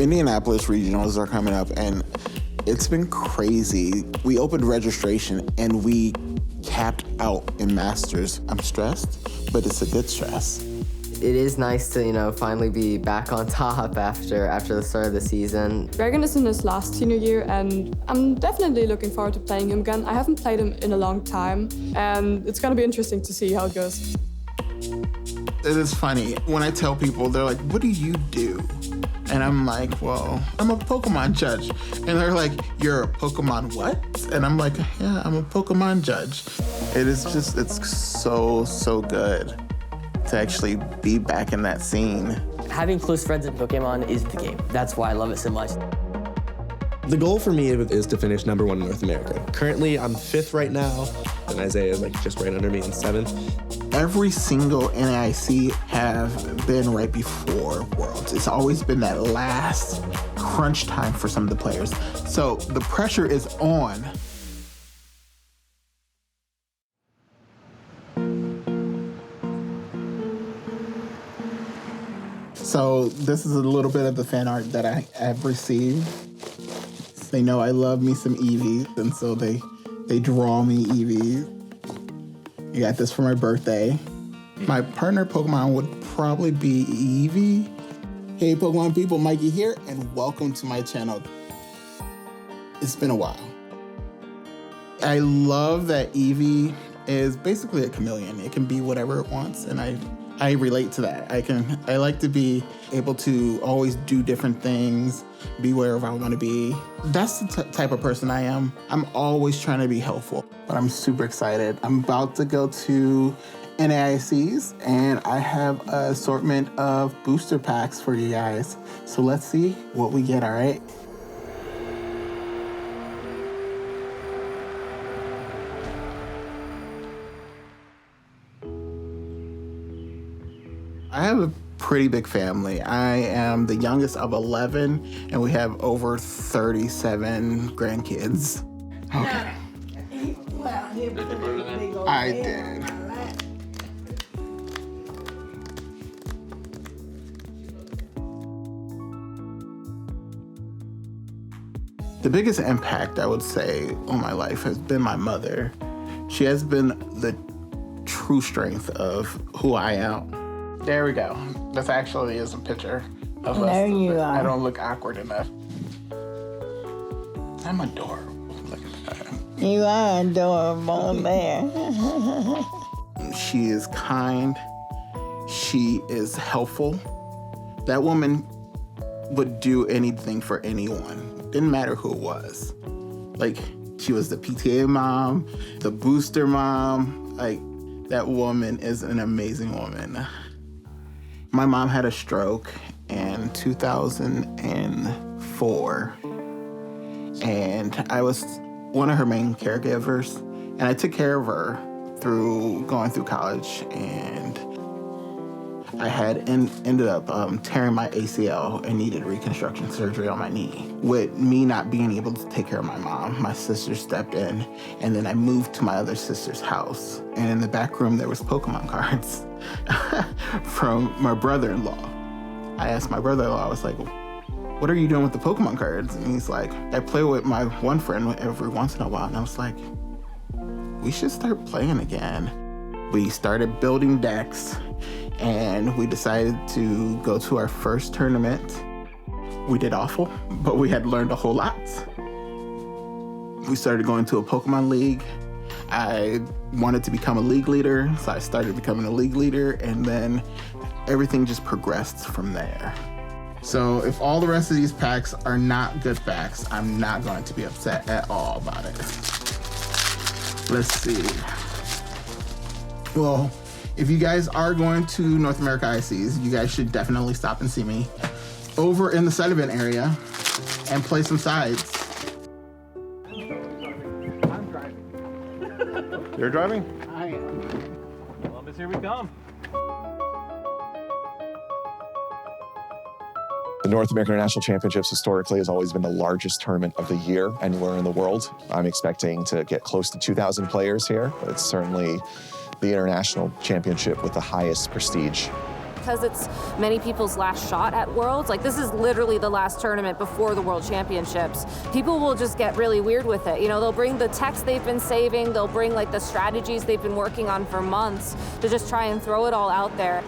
Indianapolis regionals are coming up, and it's been crazy. We opened registration, and we capped out in Masters. I'm stressed, but it's a good stress. It is nice to, finally be back on top after the start of the season. Regan is in his last senior year, and I'm definitely looking forward to playing him again. I haven't played him in a long time, and it's going to be interesting to see how it goes. It is funny. When I tell people, they're like, what do you do? And I'm like, well, I'm a Pokemon judge. And they're like, you're a Pokemon what? And I'm like, yeah, I'm a Pokemon judge. It's so good to actually be back in that scene. Having close friends in Pokemon is the game. That's why I love it so much. The goal for me is to finish #1 in North America. Currently, I'm 5th right now, and Isaiah is just right under me in 7th. Every single NAIC have been right before Worlds. It's always been that last crunch time for some of the players. So the pressure is on. So this is a little bit of the fan art that I have received. They know I love me some Eevees, and so they draw me Eevees. I got this for my birthday. My partner Pokemon would probably be Eevee. Hey Pokemon people, Mikey here, and welcome to my channel. It's been a while. I love that Eevee is basically a chameleon. It can be whatever it wants, and I relate to that. I like to be able to always do different things, be wherever I want to be. That's the type of person I am. I'm always trying to be helpful, but I'm super excited. I'm about to go to NAICs, and I have an assortment of booster packs for you guys. So let's see what we get, all right? I have a pretty big family. I am the youngest of 11, and we have over 37 grandkids. Okay. I did. The biggest impact, I would say, on my life has been my mother. She has been the true strength of who I am. There we go. This actually is a picture of us. There you are. I don't look awkward enough. I'm adorable. Look at that. You are adorable there. She is kind. She is helpful. That woman would do anything for anyone. Didn't matter who it was. Like, she was the PTA mom, the booster mom. Like, that woman is an amazing woman. My mom had a stroke in 2004, and I was one of her main caregivers, and I took care of her through going through college, and I had ended up tearing my ACL and needed reconstruction surgery on my knee. With me not being able to take care of my mom, my sister stepped in, and then I moved to my other sister's house, and in the back room there was Pokemon cards from my brother-in-law. I asked my brother-in-law, I was like, what are you doing with the Pokemon cards? And he's like, I play with my one friend every once in a while. And I was like, we should start playing again. We started building decks, and we decided to go to our first tournament. We did awful, but we had learned a whole lot. We started going to a Pokemon league. I wanted to become a league leader, so I started becoming a league leader, and then everything just progressed from there. So if all the rest of these packs are not good packs, I'm not going to be upset at all about it. Let's see. Well, if you guys are going to North America ICs, you guys should definitely stop and see me over in the side event area and play some sides. I'm driving. You're driving? I am. Columbus, here we come. The North American International Championships historically has always been the largest tournament of the year anywhere in the world. I'm expecting to get close to 2,000 players here, but it's certainly the international championship with the highest prestige. because it's many people's last shot at Worlds, like this is literally the last tournament before the World Championships, people will just get really weird with it. You know, they'll bring the text they've been saving, they'll bring like the strategies they've been working on for months to just try and throw it all out there.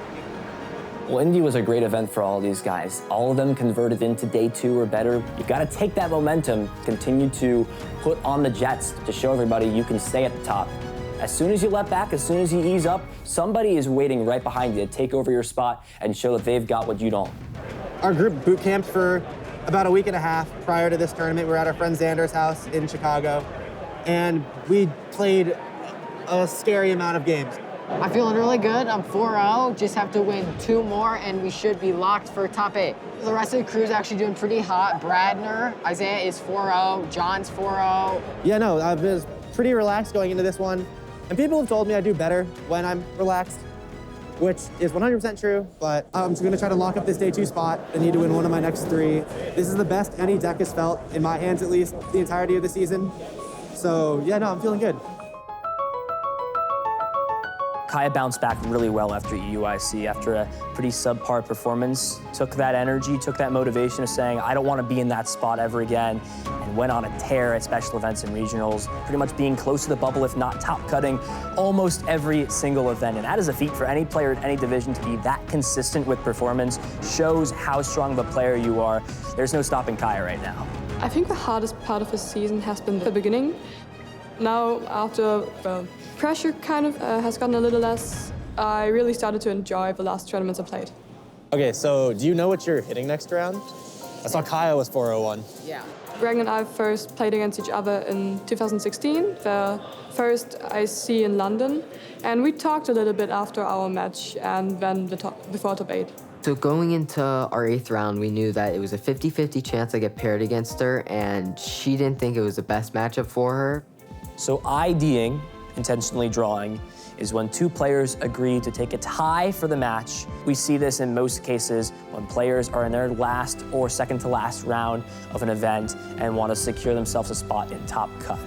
Well, Indy was a great event for all these guys. All of them converted into day 2 or better. You've got to take that momentum, continue to put on the jets to show everybody you can stay at the top. As soon as you let back, as soon as you ease up, somebody is waiting right behind you to take over your spot and show that they've got what you don't. Our group boot camped for about a week and a half prior to this tournament. We were at our friend Xander's house in Chicago, and we played a scary amount of games. I'm feeling really good. I'm 4-0. Just have to win 2 more, and we should be locked for top 8. The rest of the crew's actually doing pretty hot. Bradner, Isaiah is 4-0. John's 4-0. Yeah, no, I was pretty relaxed going into this one. And people have told me I do better when I'm relaxed, which is 100% true, but I'm just gonna try to lock up this day 2 spot. I need to win one of my next 3. This is the best any deck has felt, in my hands at least, the entirety of the season. So yeah, no, I'm feeling good. Kaya bounced back really well after EUIC, after a pretty subpar performance. Took that energy, took that motivation of saying, I don't want to be in that spot ever again, and went on a tear at special events and regionals, pretty much being close to the bubble, if not top cutting, almost every single event. And that is a feat for any player in any division to be that consistent with performance, shows how strong of a player you are. There's no stopping Kaya right now. I think the hardest part of the season has been the beginning. Now, after the pressure kind of has gotten a little less, I really started to enjoy the last tournaments I played. Okay, so do you know what you're hitting next round? I saw Kaya was 401. Yeah. Regan and I first played against each other in 2016, the first IC in London, and we talked a little bit after our match and then before top 8. So going into our 8th round, we knew that it was a 50-50 chance I get paired against her, and she didn't think it was the best matchup for her. So IDing, intentionally drawing, is when 2 players agree to take a tie for the match. We see this in most cases when players are in their last or second to last round of an event and want to secure themselves a spot in top cut.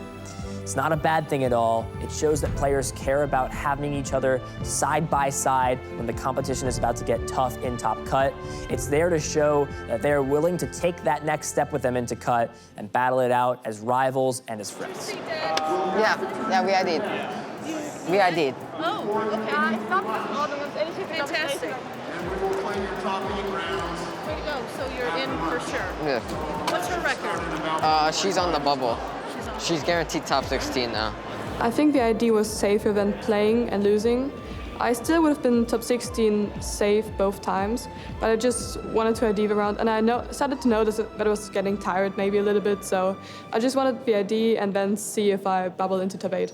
It's not a bad thing at all. It shows that players care about having each other side by side when the competition is about to get tough in top cut. It's there to show that they're willing to take that next step with them into cut and battle it out as rivals and as friends. Yeah, we did. We did. Oh, okay. Fantastic. And we're playing your top 8 rounds. Way to go. So you're in for sure. Yeah. What's her record? She's on the bubble. She's guaranteed top 16 now. I think the ID was safer than playing and losing. I still would have been top 16 safe both times, but I just wanted to ID the round, and I started to notice that I was getting tired maybe a little bit, so I just wanted the ID and then see if I bubble into top 8.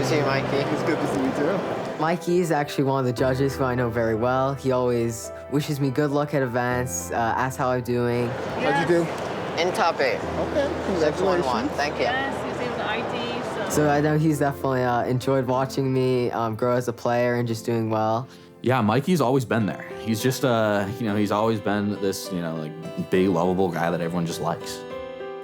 See you, Mikey. It's good to see you too. Mikey is actually one of the judges who I know very well. He always wishes me good luck at events, asks how I'm doing. How'd you do? In top 8. Okay, 6-1-1. Thank you. Yes, he's able to ID. So I know he's definitely enjoyed watching me grow as a player and just doing well. Yeah, Mikey's always been there. He's just, he's always been this, like big, lovable guy that everyone just likes.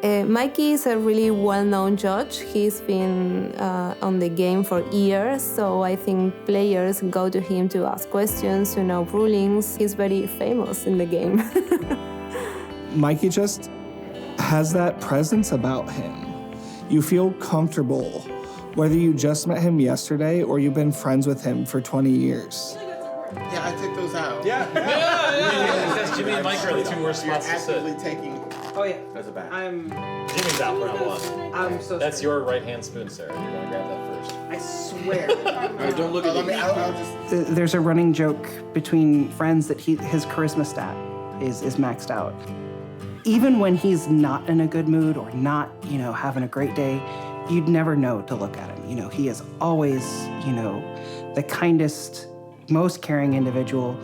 Mikey is a really well-known judge. He's been on the game for years, so I think players go to him to ask questions, to know rulings. He's very famous in the game. Mikey just has that presence about him. You feel comfortable, whether you just met him yesterday or you've been friends with him for 20 years. Yeah, I took those out. Yeah. Because Jimmy and Mike are the 2 worst spots to sit. Actively taking. Oh yeah. That's a bad. Jimmy's out for round 1. I'm so That's your right-hand spoon, Sarah. You're gonna grab that first. I swear. Right, don't look at me. I'll just... There's a running joke between friends that his charisma stat is maxed out. Even when he's not in a good mood or not, having a great day, you'd never know to look at him. He is always, the kindest, most caring individual.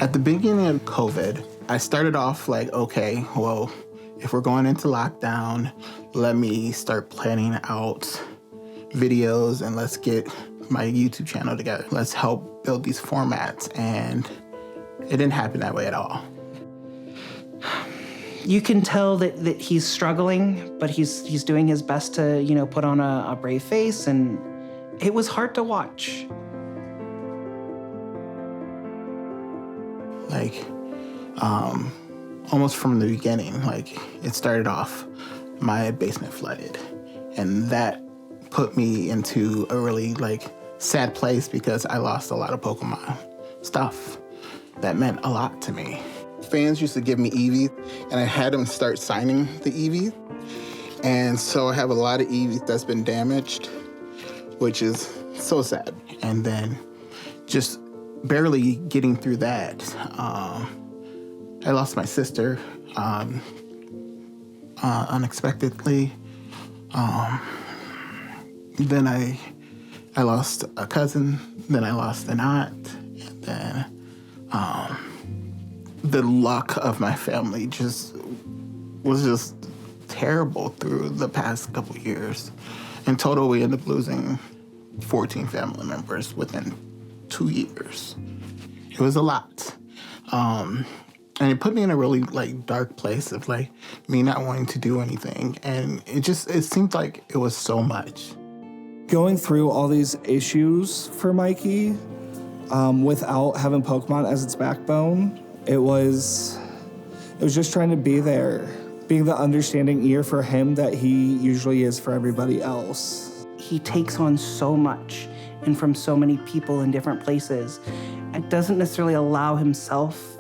At the beginning of COVID, I started off like, okay, well, if we're going into lockdown, let me start planning out videos and let's get my YouTube channel together. Let's help build these formats. And it didn't happen that way at all. You can tell that he's struggling, but he's doing his best to, you know, put on a brave face, and it was hard to watch. Like, almost from the beginning, like, it started off, my basement flooded. And that put me into a really, like, sad place because I lost a lot of Pokemon stuff. That meant a lot to me. Fans used to give me Eevees, and I had them start signing the Eevees. And so I have a lot of Eevees that's been damaged, which is so sad. And then just barely getting through that, I lost my sister unexpectedly. Then I lost a cousin, then I lost an aunt, and then the luck of my family was just terrible through the past couple years. In total, we ended up losing 14 family members within 2 years. It was a lot. And it put me in a really, like, dark place of, like, me not wanting to do anything. And it seemed like it was so much. Going through all these issues for Mikey, without having Pokemon as its backbone, it was just trying to be there, being the understanding ear for him that he usually is for everybody else. He takes on so much and from so many people in different places. It doesn't necessarily allow himself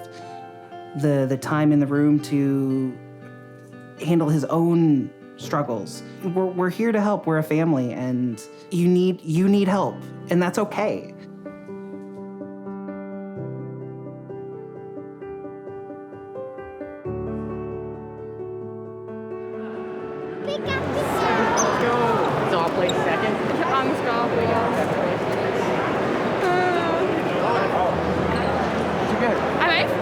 the time in the room to handle his own struggles. We're here to help. We're a family, and you need help, and that's okay. So I'll play second. Angst gehabt, I'm eighth?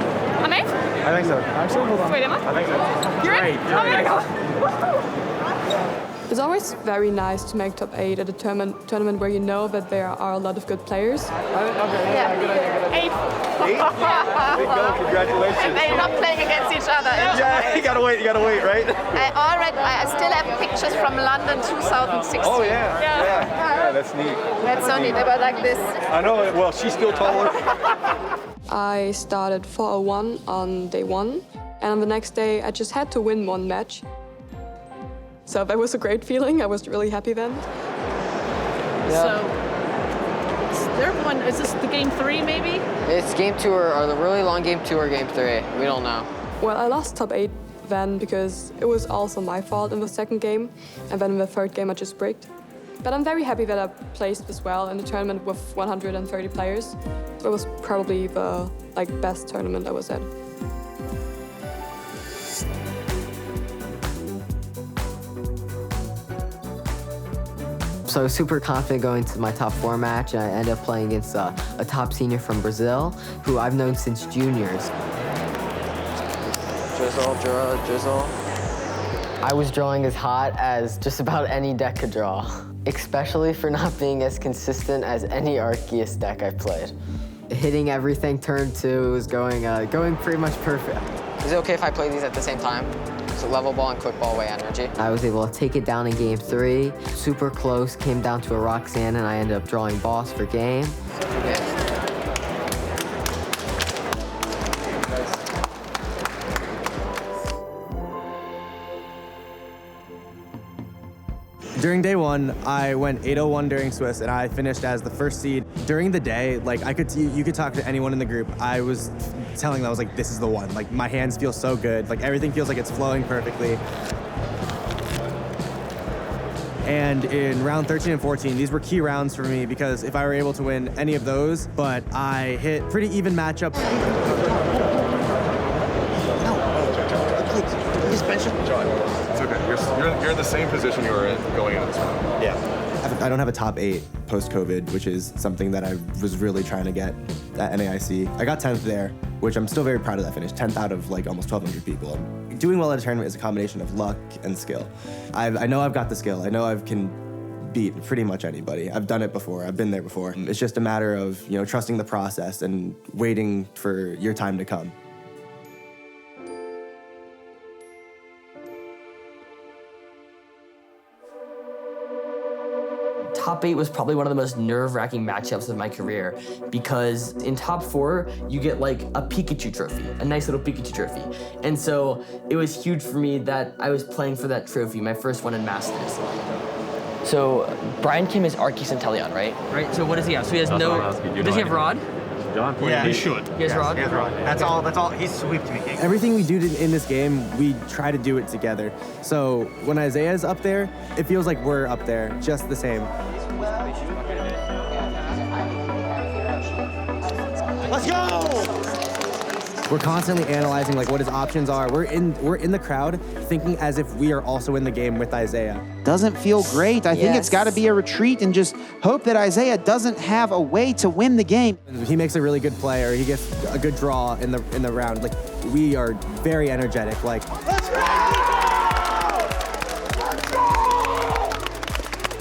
I'm eighth? I think so. Actually, hold on. Wait, am I? I think so. You're in? Great, I'm gonna go. It's always very nice to make top 8 at a tournament where you know that there are a lot of good players. Okay, yeah, good idea. Eighth. Yeah. Big go, congratulations. And they're not playing against each other. Yeah, you gotta wait, right? I still have pictures from London 2016. Oh, yeah, that's neat. That's so neat, they were like this. I know, well, she's still taller. I started 401 on day 1, and on the next day I just had to win 1 match. So that was a great feeling. I was really happy then. So, is this the game 3 maybe? It's game 2 or the really long game 2 or game 3. We don't know. Well, I lost top 8 then because it was also my fault in the second game, and then in the third game I just bricked. But I'm very happy that I placed as well in the tournament with 130 players. So it was probably the best tournament I was at. So I was super confident going to my top 4 match, and I ended up playing against a top senior from Brazil, who I've known since juniors. Drizzle. I was drawing as hot as just about any deck could draw, especially for not being as consistent as any Arceus deck I've played. Hitting everything turn 2 was going pretty much perfect. Is it okay if I play these at the same time? So level ball and quick ball away energy. I was able to take it down in game 3. Super close, came down to a Roxanne, and I ended up drawing boss for game. During day 1, I went 801 during Swiss, and I finished as the first seed. During the day, you could talk to anyone in the group. I was telling them, I was like, this is the one. Like, my hands feel so good. Like, everything feels like it's flowing perfectly. And in round 13 and 14, these were key rounds for me because if I were able to win any of those, but I hit pretty even matchups. It's okay. You're in the same position you were in going into this one. Yeah. I don't have a top 8 post-COVID, which is something that I was really trying to get at NAIC. I got 10th there, which I'm still very proud of that finish. 10th out of almost 1,200 people. Doing well at a tournament is a combination of luck and skill. I know I've got the skill. I know I can beat pretty much anybody. I've done it before. I've been there before. It's just a matter of, trusting the process and waiting for your time to come. Top 8 was probably one of the most nerve-wracking matchups of my career because in top 4, you get like a Pikachu trophy, a nice little Pikachu trophy. And so it was huge for me that I was playing for that trophy, my first one in Masters. So Brian Kim is Arceus Centellion, right? Right, so what does he have? So he has does he have Rod? Yeah, he should. He has Rod? He has Rod. That's all. He's sweep to me. Everything we do in this game, we try to do it together. So when Isaiah's up there, it feels like we're up there, just the same. Let's go! We're constantly analyzing what his options are. We're in the crowd thinking as if we are also in the game with Isaiah. Doesn't feel great. I think it's got to be a retreat and just hope that Isaiah doesn't have a way to win the game. He makes a really good play or he gets a good draw in the round. We are very energetic. Let's go!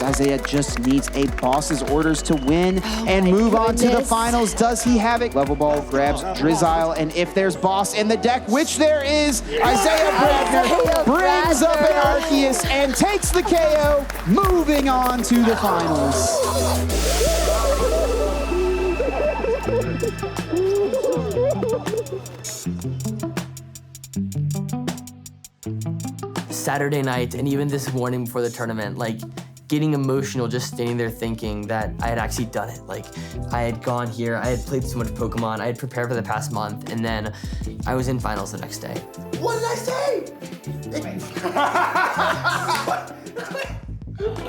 Isaiah just needs a boss's orders to win and move on to the finals. Does he have it? Level ball grabs Drizzile, and if there's boss in the deck, which there is, Isaiah Bradner brings up an Arceus and takes the KO, moving on to the finals. Saturday night and even this morning before the tournament, getting emotional just standing there thinking that I had actually done it. I had gone here, I had played so much Pokemon, I had prepared for the past month, and then I was in finals the next day. What did I say?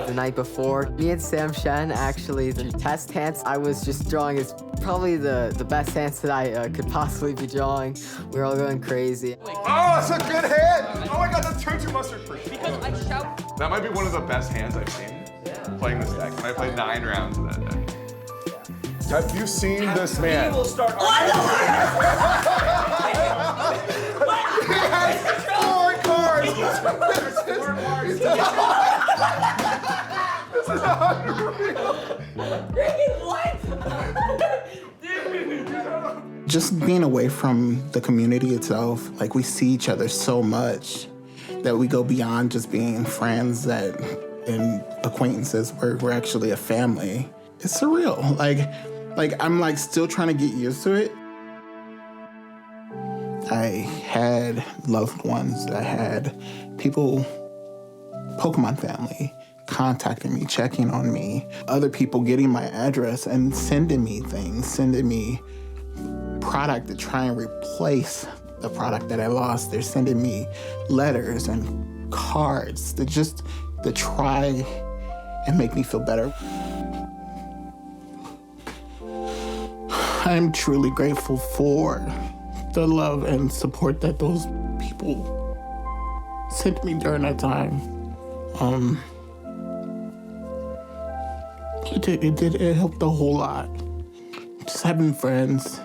The night before, me and Sam Shen actually, the test hands I was just drawing is probably the best hands that I could possibly be drawing. We were all going crazy. Oh, that's a good hand! Oh my god, that's turn 2 mustard free. Because I shout. That might be one of the best hands I've seen playing this deck. I played 9 rounds of that deck. Have you seen this man? He will start. He has 4 cards! This is unreal! Regan, what? Just being away from the community itself, we see each other so much that we go beyond just being friends and acquaintances. We're actually a family. It's surreal. I'm still trying to get used to it. I had loved ones. I had people, Pokemon family, contacting me, checking on me. Other people getting my address and sending me things, sending me product to try and replace the product that I lost. They're sending me letters and cards to try and make me feel better. I'm truly grateful for the love and support that those people sent me during that time. It helped a whole lot. Just having friends.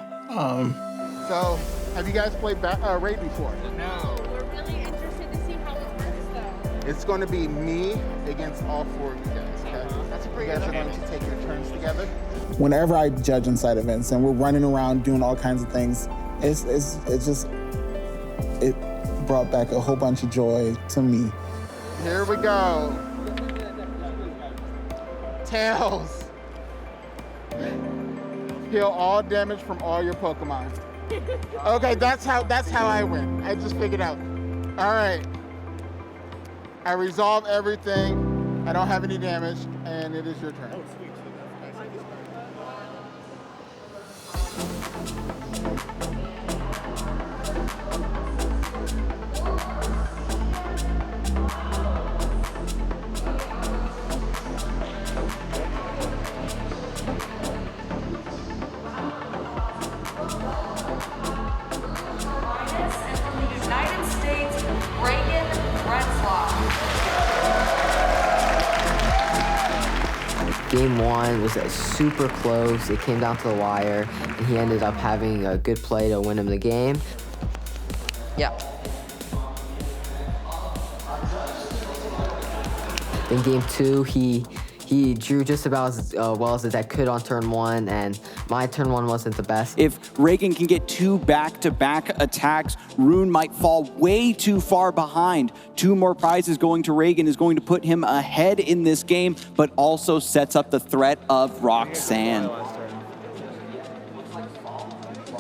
So, have you guys played Raid before? No. We're really interested to see how it works, though. It's going to be me against all 4 of you guys, okay? That's a pretty good. You guys are going to take your turns together. Whenever I judge inside events and we're running around doing all kinds of things, it brought back a whole bunch of joy to me. Here we go. Tails. Heal all damage from all your Pokemon. Okay, that's how I win. I just figured out. All right. I resolve everything. I don't have any damage, and it is your turn. Oh, sweet. United States, Regan Game 1 was super close. It came down to the wire, and he ended up having a good play to win him the game. Yeah. In Game 2, he He drew just about as well as the deck could on turn 1, and my turn 1 wasn't the best. If Regan can get 2 back-to-back attacks, Rune might fall way too far behind. 2 more prizes going to Regan is going to put him ahead in this game, but also sets up the threat of Roxanne.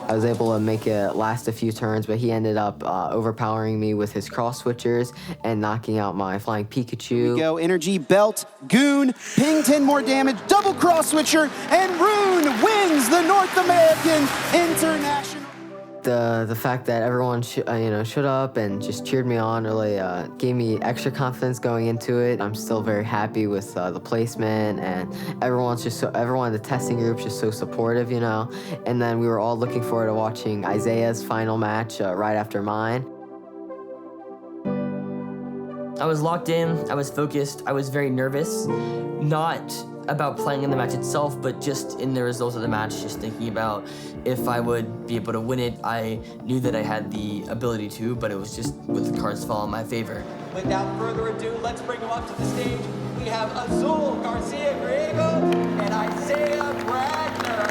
I was able to make it last a few turns, but he ended up overpowering me with his cross switchers and knocking out my flying Pikachu. Here we go, energy, belt, goon, ping 10 more damage, double cross switcher, and Rune wins the North American International. The fact that everyone showed up and just cheered me on really gave me extra confidence going into it. I'm still very happy with the placement, and everyone in the testing group's just so supportive, you know. And then we were all looking forward to watching Isaiah's final match right after mine. I was locked in, I was focused, I was very nervous, not about playing in the match itself, but just in the results of the match, just thinking about if I would be able to win it. I knew that I had the ability to, but it was just with the cards fall in my favor. Without further ado, let's bring them up to the stage. We have Azul Garcia Griego and Isaiah Bradner.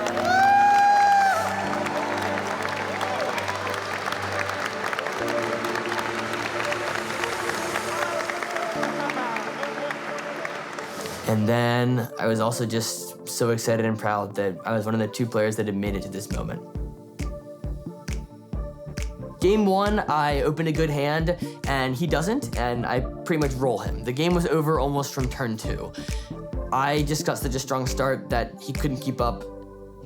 And then I was also just so excited and proud that I was one of the 2 players that had made it to this moment. Game 1, I opened a good hand, and he doesn't, and I pretty much roll him. The game was over almost from turn 2. I just got such a strong start that he couldn't keep up.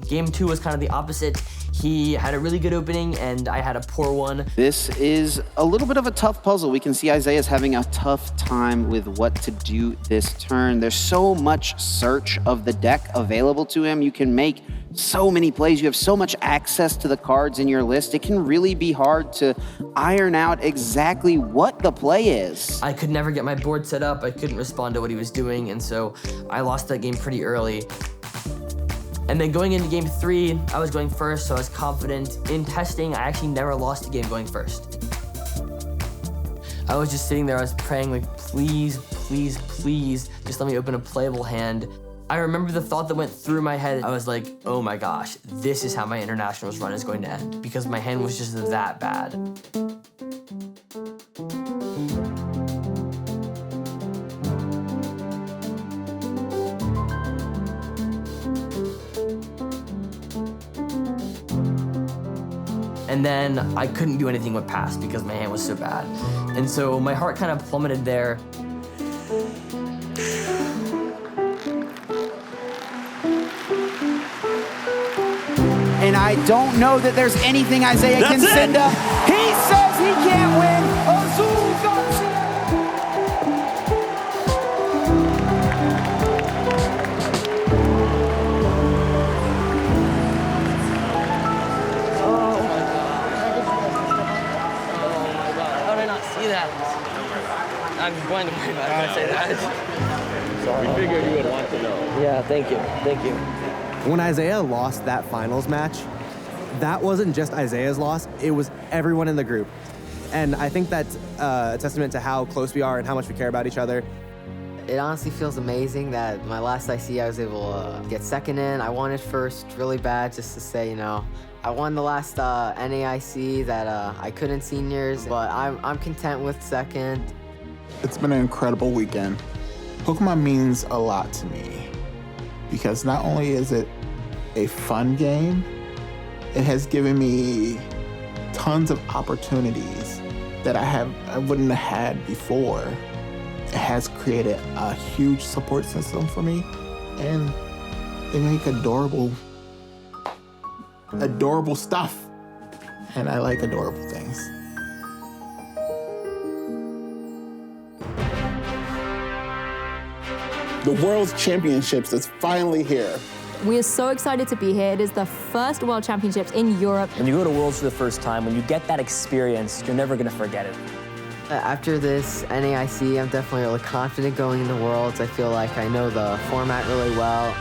Game 2 was kind of the opposite. He had a really good opening, and I had a poor one. This is a little bit of a tough puzzle. We can see Isaiah's having a tough time with what to do this turn. There's so much search of the deck available to him. You can make so many plays. You have so much access to the cards in your list. It can really be hard to iron out exactly what the play is. I could never get my board set up. I couldn't respond to what he was doing, and so I lost that game pretty early. And then going into game 3, I was going first, so I was confident. In testing, I actually never lost a game going first. I was just sitting there, I was praying like, please, please, please, just let me open a playable hand. I remember the thought that went through my head. I was like, oh my gosh, this is how my internationals run is going to end, because my hand was just that bad. And then I couldn't do anything with pass because my hand was so bad. And so my heart kind of plummeted there. And I don't know that there's anything Isaiah can send up. He says he can't win. Azul Garcia. I'm going to worry about it when I say that. Sorry. We figured you would want to know. Yeah, thank you. Thank you. When Isaiah lost that finals match, that wasn't just Isaiah's loss, it was everyone in the group. And I think that's a testament to how close we are and how much we care about each other. It honestly feels amazing that my last IC I was able to get second in. I wanted first really bad, just to say, you know, I won the last NAIC that I couldn't seniors, but I'm content with second. It's been an incredible weekend. Pokemon means a lot to me because not only is it a fun game, it has given me tons of opportunities that I wouldn't have had before. It has created a huge support system for me, and they make adorable stuff. And I like adorable things. The World Championships is finally here. We are so excited to be here. It is the first World Championships in Europe. When you go to Worlds for the first time, when you get that experience, you're never gonna forget it. After this NAIC, I'm definitely really confident going into Worlds. I feel like I know the format really well.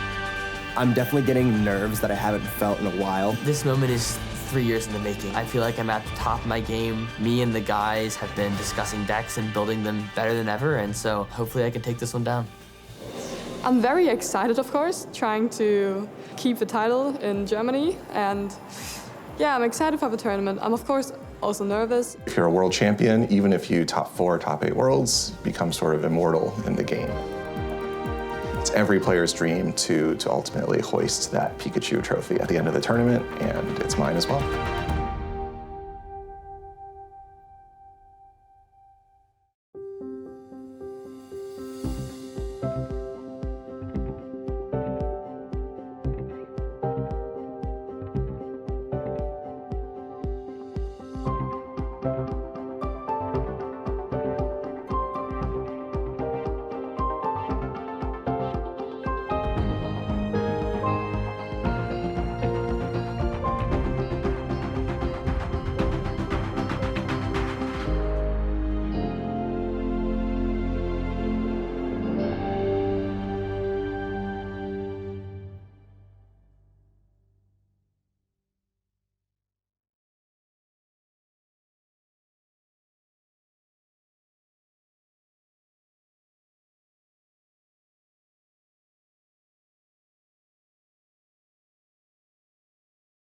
I'm definitely getting nerves that I haven't felt in a while. This moment is 3 years in the making. I feel like I'm at the top of my game. Me and the guys have been discussing decks and building them better than ever, and so hopefully I can take this one down. I'm very excited, of course, trying to keep the title in Germany. And yeah, I'm excited for the tournament. I'm, of course, also nervous. If you're a world champion, even if you top 4, top 8 worlds, you become sort of immortal in the game. It's every player's dream to ultimately hoist that Pikachu trophy at the end of the tournament, and it's mine as well.